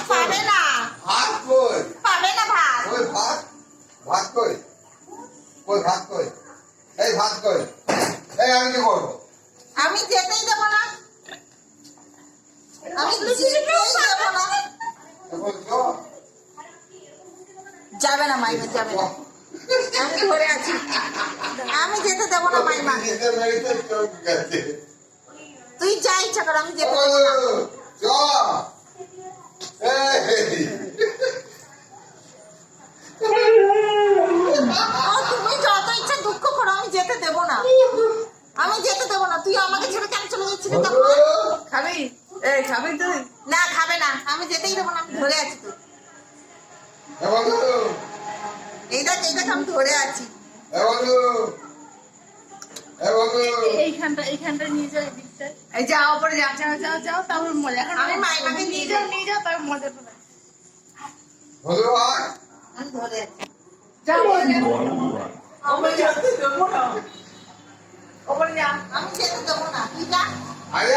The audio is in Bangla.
পাবে না। ভাত কই? পাবে না ভাত। কই ভাত? ভাত কই? কই ভাত কই? এই ভাত কই? এই আমি কি করবো? আমি যেতেই দেবো না। আমি যেতেই দেবো না। বলছো? যাবে না মাইমা, যাবে না। আমি ধরে আছি, আমি যেতে দেবো না মাইমা। নিজের বাড়িতে চোখ গেছে। তুই যা ইচ্ছা কর, আমি যেতে দেবো না। চ। এই। তুমি যত ইচ্ছা দুঃখ করো, আমি যেতে দেবো না। আমি যেতে দেবো না। তুই আমাকে ছেড়ে কেন চলে যাচ্ছিলি তখন? খাবি? এই খাবি তুই? না খাবে না, আমি যেতেই দেবো না। আমি ধরে আছি তো। এই দেখ আমি ধরে আছি। এইখানটা নিয়ে যাও, এদিকটা। এই যাও ওপরে যাও, যাও যাও যাও, তারপর মজা করো। আমি মাইমাকে নিয়ে যাও, নিয়ে যাও, তারপর মজা করো। আমি ধরে আছি। যাও ওপরে যাও। ওপরে যাও। ওপরে যাও। আমি যেতে দেবো না, তুই যা। আরে